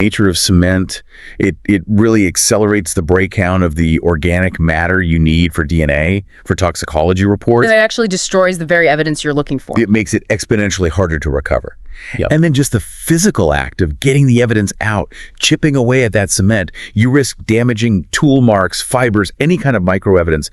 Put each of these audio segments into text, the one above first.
Nature of cement, it really accelerates the breakdown of the organic matter you need for DNA, for toxicology reports. And it actually destroys the very evidence you're looking for. It makes it exponentially harder to recover. Yep. And then just the physical act of getting the evidence out, chipping away at that cement, you risk damaging tool marks, fibers, any kind of micro evidence.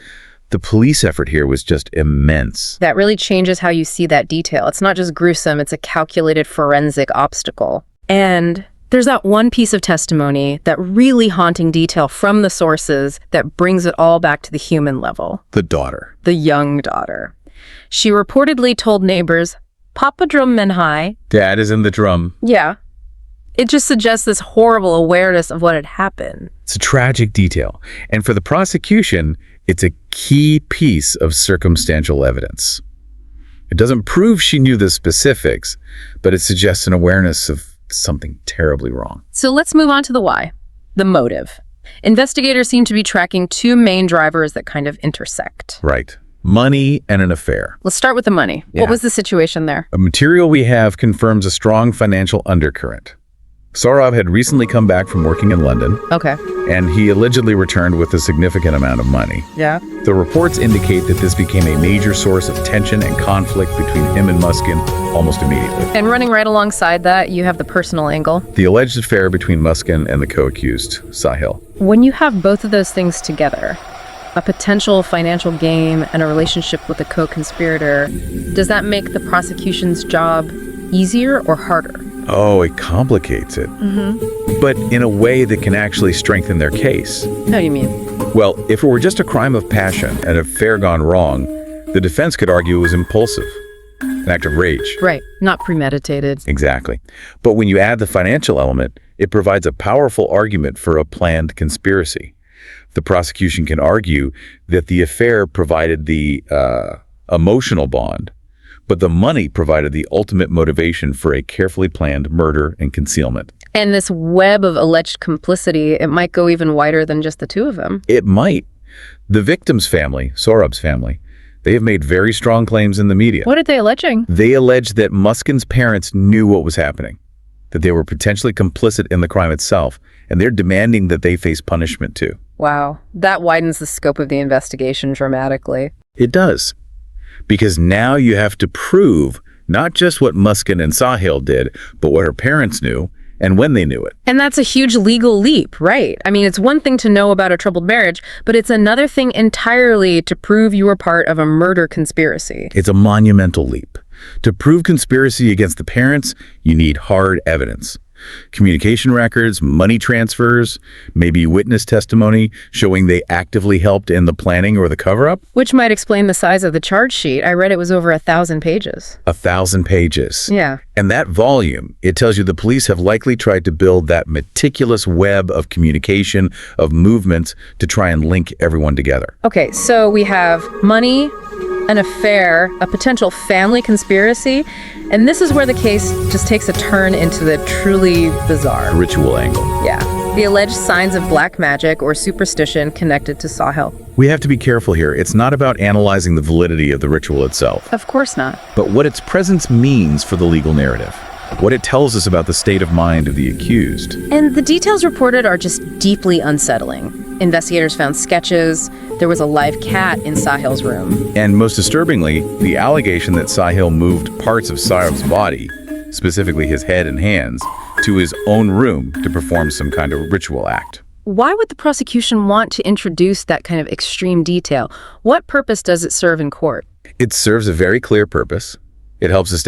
The police effort here was just immense. That really changes how you see that detail. It's not just gruesome, it's a calculated forensic obstacle. And there's that one piece of testimony, that really haunting detail from the sources that brings it all back to the human level. The daughter. The young daughter. She reportedly told neighbors, "Papa drum men high." Dad is in the drum. Yeah. It just suggests this horrible awareness of what had happened. It's a tragic detail. And for the prosecution, it's a key piece of circumstantial evidence. It doesn't prove she knew the specifics, but it suggests an awareness of something terribly wrong. So let's move on to the why, the motive. Investigators seem to be tracking two main drivers that kind of intersect. Right. Money and an affair. Let's start with the money. Yeah. What was the situation there? A material we have confirms a strong financial undercurrent. Saurav had recently come back from working in London, Okay. and he allegedly returned with a significant amount of money. Yeah. The reports indicate that this became a major source of tension and conflict between him and Muskan almost immediately. And running right alongside that, you have the personal angle. The alleged affair between Muskan and the co-accused, Sahil. When you have both of those things together, a potential financial gain and a relationship with a co-conspirator, does that make the prosecution's job easier or harder? Oh, it complicates it. But in a way that can actually strengthen their case. How do you mean? Well, if it were just a crime of passion and an affair gone wrong, the defense could argue it was impulsive, an act of rage. Right, not premeditated. Exactly. But when you add the financial element, it provides a powerful argument for a planned conspiracy. The prosecution can argue that the affair provided the emotional bond, but the money provided the ultimate motivation for a carefully planned murder and concealment. And this web of alleged complicity, it might go even wider than just the two of them. It might. The victim's family, Saurabh's family, they have made very strong claims in the media. What are they alleging? They allege that Muskan's parents knew what was happening, that they were potentially complicit in the crime itself, and they're demanding that they face punishment too. Wow, that widens the scope of the investigation dramatically. It does. Because now you have to prove not just what Muskan and Sahil did, but what her parents knew and when they knew it. And that's a huge legal leap, right? I mean, it's one thing to know about a troubled marriage, but it's another thing entirely to prove you were part of a murder conspiracy. It's a monumental leap. To prove conspiracy against the parents, you need hard evidence. Communication records, money transfers, maybe witness testimony showing they actively helped in the planning or the cover-up. Which might explain the size of the charge sheet. I read it was over 1,000 pages. 1,000 pages. Yeah. And that volume, it tells you the police have likely tried to build that meticulous web of communication, of movements to try and link everyone together. Okay, so we have money, an affair, a potential family conspiracy, and this is where the case just takes a turn into the truly bizarre. Ritual angle. Yeah, the alleged signs of black magic or superstition connected to Sahil. We have to be careful here. It's not about analyzing the validity of the ritual itself, Of course not. but what its presence means for the legal narrative, what it tells us about the state of mind of the accused. And the details reported are just deeply unsettling. Investigators found sketches. There was a live cat in Sahil's room. And most disturbingly, the allegation that Sahil moved parts of Saurav's body, specifically his head and hands, to his own room to perform some kind of ritual act. Why would the prosecution want to introduce that kind of extreme detail? What purpose does it serve in court? It serves a very clear purpose. It helps us